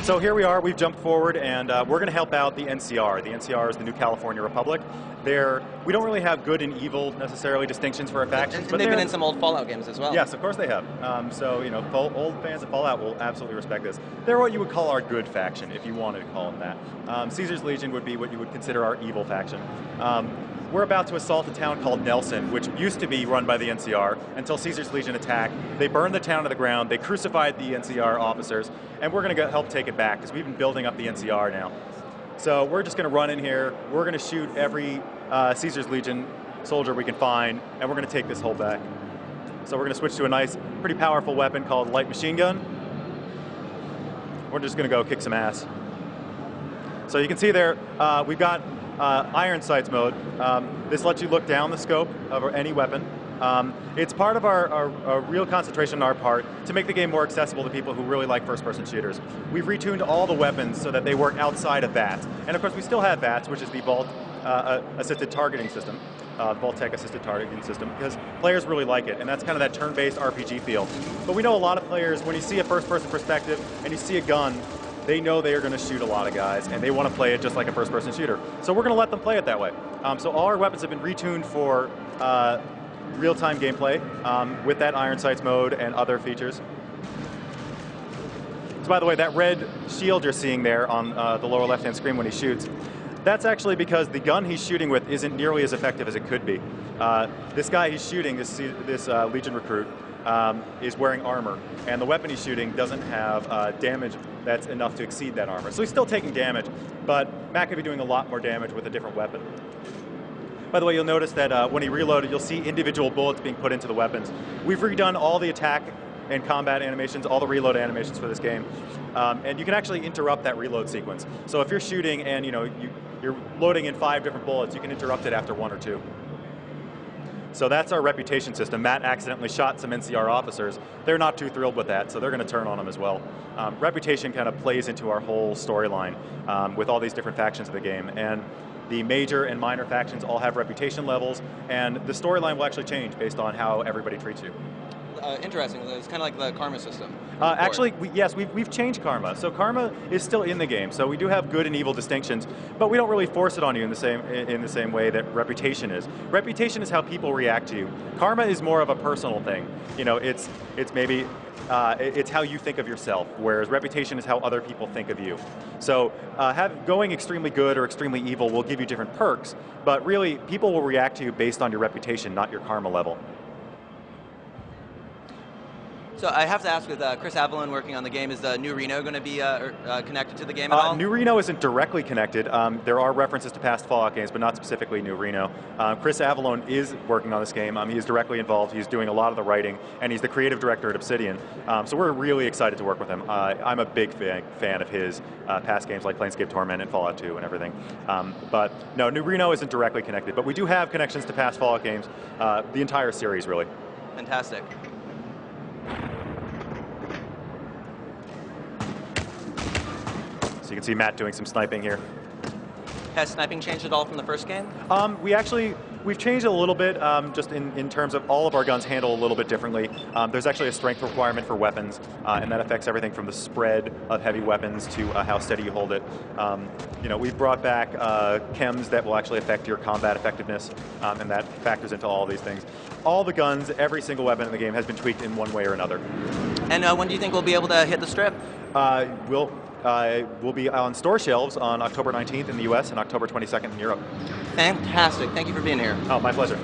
So here we are, we've jumped forward, and we're going to help out the NCR. The NCR is the New California Republic. We don't really have good and evil, necessarily, distinctions for our factions. And they've been in some old Fallout games as well. Yes, of course they have. So, you know, old fans of Fallout will absolutely respect this. They're what you would call our good faction, if you wanted to call them that. Caesar's Legion would be what you would consider our evil faction. We're about to assault a town called Nelson, which used to be run by the NCR until Caesar's Legion attacked. They burned the town to the ground, they crucified the NCR officers, and we're going to help take it back, because we've been building up the NCR now. So we're just going to run in here, we're going to shoot every Caesar's Legion soldier we can find, and we're going to take this whole back. So we're going to switch to a nice, pretty powerful weapon called light machine gun. We're just going to go kick some ass. So you can see there, we've got iron sights mode. This lets you look down the scope of any weapon. It's part of our real concentration on our part to make the game more accessible to people who really like first-person shooters. We've retuned all the weapons so that they work outside of VATS. And of course, we still have VATS, which is the Vault assisted targeting system, Vault-Tec assisted targeting system, because players really like it, and that's kind of that turn-based RPG feel. But we know a lot of players, when you see a first-person perspective and you see a gun, they know they are going to shoot a lot of guys, and they want to play it just like a first-person shooter. So we're going to let them play it that way. So all our weapons have been retuned for real-time gameplay with that iron sights mode and other features. So by the way, that red shield you're seeing there on the lower left-hand screen when he shoots, that's actually because the gun he's shooting with isn't nearly as effective as it could be. This guy he's shooting, this Legion recruit, is wearing armor, and the weapon he's shooting doesn't have damage that's enough to exceed that armor. So he's still taking damage, but Matt could be doing a lot more damage with a different weapon. By the way, you'll notice that when he reloaded, you'll see individual bullets being put into the weapons. We've redone all the attack and combat animations, all the reload animations for this game, and you can actually interrupt that reload sequence. So if you're shooting and you're loading in 5 different bullets, you can interrupt it after 1 or 2. So that's our reputation system. Matt accidentally shot some NCR officers. They're not too thrilled with that, so they're going to turn on him as well. Reputation kind of plays into our whole storyline with all these different factions of the game. And the major and minor factions all have reputation levels, and the storyline will actually change based on how everybody treats you. Interesting. It's kind of like the karma system. Actually, yes, we've changed karma. So karma is still in the game. So we do have good and evil distinctions, but we don't really force it on you in the same way that reputation is. Reputation is how people react to you. Karma is more of a personal thing. You know, it's maybe it's how you think of yourself, whereas reputation is how other people think of you. So going extremely good or extremely evil will give you different perks, but really people will react to you based on your reputation, not your karma level. So I have to ask, with Chris Avellone working on the game, is New Reno going to be connected to the game at all? New Reno isn't directly connected. There are references to past Fallout games, but not specifically New Reno. Chris Avellone is working on this game. He is directly involved. He's doing a lot of the writing, and he's the creative director at Obsidian. So we're really excited to work with him. I'm a big fan of his past games like Planescape Torment and Fallout 2 and everything. But no, New Reno isn't directly connected, but we do have connections to past Fallout games, the entire series, really. Fantastic. So you can see Matt doing some sniping here. Has sniping changed at all from the first game? We've changed a little bit, just in terms of all of our guns handle a little bit differently. There's actually a strength requirement for weapons, and that affects everything from the spread of heavy weapons to how steady you hold it. We've brought back chems that will actually affect your combat effectiveness, and that factors into all these things. All the guns, every single weapon in the game has been tweaked in one way or another. And when do you think we'll be able to hit the Strip? We'll be on store shelves on October 19th in the US and October 22nd in Europe. Fantastic. Thank you for being here. Oh, my pleasure.